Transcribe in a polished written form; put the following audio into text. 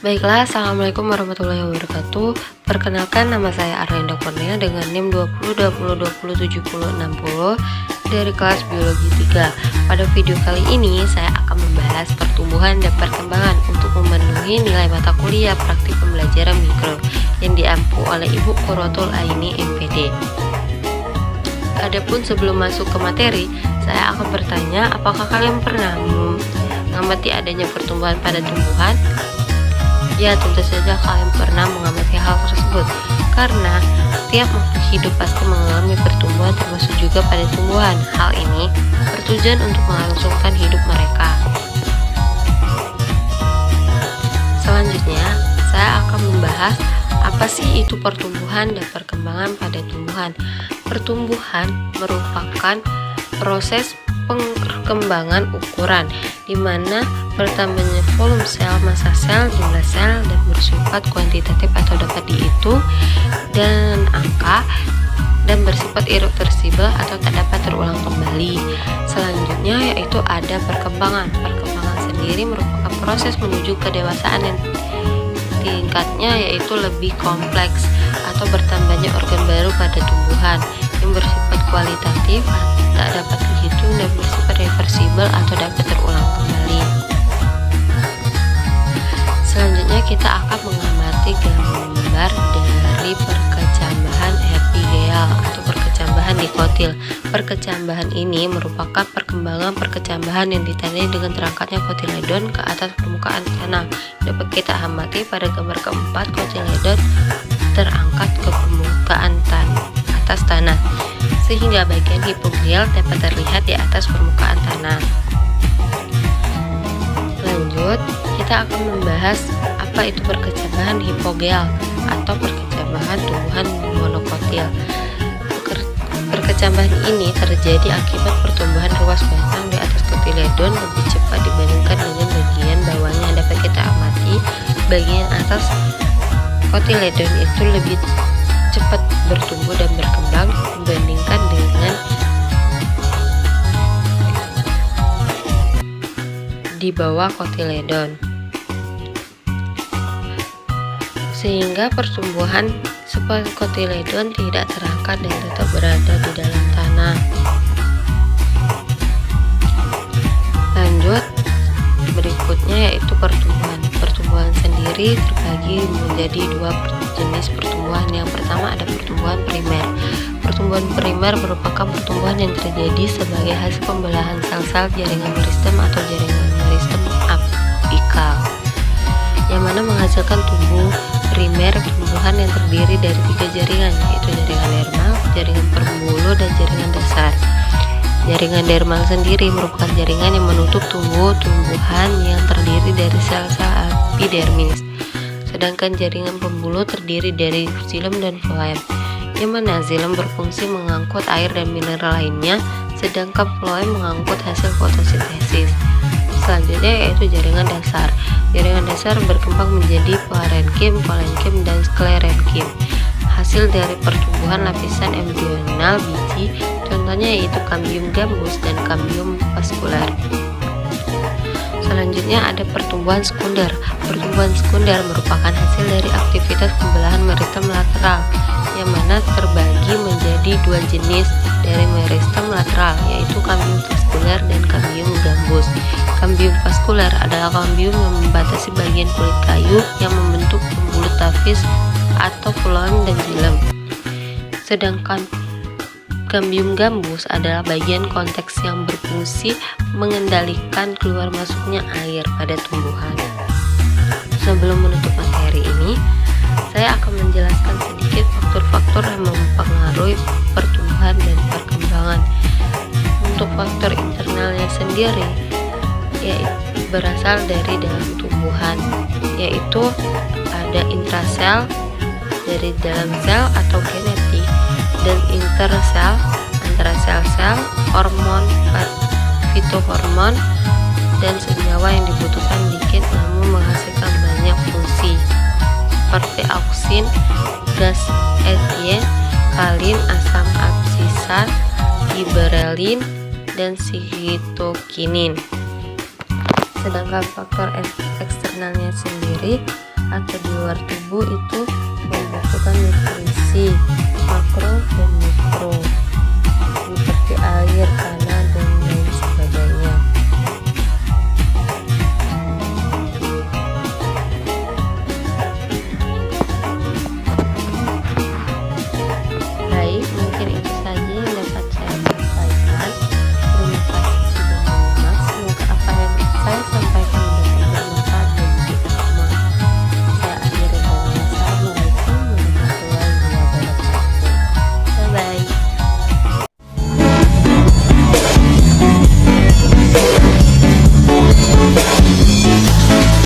Baiklah, Assalamualaikum warahmatullahi wabarakatuh. Perkenalkan, nama saya Arlinda Kurnia dengan NIM 2020207060 dari kelas Biologi 3. Pada video kali ini, saya akan membahas pertumbuhan dan perkembangan untuk memenuhi nilai mata kuliah praktik pembelajaran mikro yang diampu oleh Ibu Qurratul Aini MPD. Adapun sebelum masuk ke materi, saya akan bertanya, apakah kalian pernah mengamati adanya pertumbuhan pada tumbuhan? Ya, tentu saja kalian pernah mengamati hal tersebut, karena setiap makhluk hidup pasti mengalami pertumbuhan, termasuk juga pada tumbuhan. Hal ini bertujuan untuk melangsungkan hidup mereka. Selanjutnya, saya akan membahas apa sih itu pertumbuhan dan perkembangan pada tumbuhan. Pertumbuhan merupakan proses perkembangan ukuran di mana bertambahnya volume sel, massa sel, jumlah sel, dan bersifat kuantitatif atau dapat dihitung, dan angka, dan bersifat irreversibel atau tak dapat terulang kembali. Selanjutnya yaitu ada perkembangan. Perkembangan sendiri merupakan proses menuju kedewasaan yang tingkatnya yaitu lebih kompleks atau bertambahnya organ baru pada tumbuhan yang bersifat kualitatif, tak dapat dihitung, dan bersifat reversibel atau dapat terulang kembali. Selanjutnya kita akan mengamati gambar dari perkecambahan epigel atau perkecambahan dikotil. Perkecambahan ini merupakan perkembangan perkecambahan yang ditandai dengan terangkatnya kotiledon ke atas permukaan tanah. Dapat kita amati pada gambar keempat, kotiledon terangkat ke permukaan atas tanah, sehingga bagian hipogel dapat terlihat di atas permukaan tanah. Lanjut, kita akan membahas apa itu perkecambahan hipogel atau perkecambahan tumbuhan monokotil. Perkecambahan ini terjadi akibat pertumbuhan ruas batang di atas kotiledon lebih cepat dibandingkan dengan bagian bawahnya. Dapat kita amati bagian atas kotiledon itu lebih cepat bertumbuh dan berkembang dibandingkan dengan di bawah kotiledon, sehingga pertumbuhan seperti kotiledon tidak terangkat dan tetap berada di dalam tanah. Lanjut, berikutnya yaitu pertumbuhan. Pertumbuhan sendiri terbagi menjadi dua jenis pertumbuhan. Yang pertama ada pertumbuhan primer. Pertumbuhan primer merupakan pertumbuhan yang terjadi sebagai hasil pembelahan sel-sel jaringan meristem atau jaringan meristem apikal, yang mana menghasilkan tumbuh primer. Tumbuhan yang terdiri dari 3 jaringan, yaitu jaringan dermal, jaringan pembuluh, dan jaringan dasar. Jaringan dermal sendiri merupakan jaringan yang menutup tumbuhan yang terdiri dari sel-sel epidermis. Sedangkan jaringan pembuluh terdiri dari xilem dan floem, yang mana xilem berfungsi mengangkut air dan mineral lainnya, sedangkan floem mengangkut hasil fotosintesis. Selanjutnya yaitu jaringan dasar. Jaringan dasar berkembang menjadi parenkim, kolenkim, dan sklerenkim, hasil dari pertumbuhan lapisan embrional biji. Contohnya yaitu Cambium gambus dan Cambium vascular. Selanjutnya ada pertumbuhan sekunder. Pertumbuhan sekunder merupakan hasil dari aktivitas pembelahan meristem lateral, yang mana terbagi menjadi 2 jenis dari meristem lateral, yaitu Cambium vascular dan Cambium gambus. Cambium vascular adalah cambium yang membatasi bagian kulit kayu yang membentuk pembuluh tafis atau floem dan xilem. Sedangkan Cambium gambus adalah bagian konteks yang berfungsi mengendalikan keluar masuknya air pada tumbuhan. Sebelum menutup materi ini, saya akan menjelaskan sedikit faktor-faktor yang mempengaruhi pertumbuhan dan perkembangan. Untuk faktor internalnya sendiri, yaitu berasal dari dalam tumbuhan, yaitu ada intrasel dari dalam sel atau genetik, dan intersel antara sel-sel, hormon, fitohormon, dan senyawa yang dibutuhkan dikit namun menghasilkan banyak fungsi, seperti auksin, gas etilen, kalin, asam absisat, giberelin, dan sitokinin. Sedangkan faktor eksternalnya sendiri atau di luar tubuh itu membuka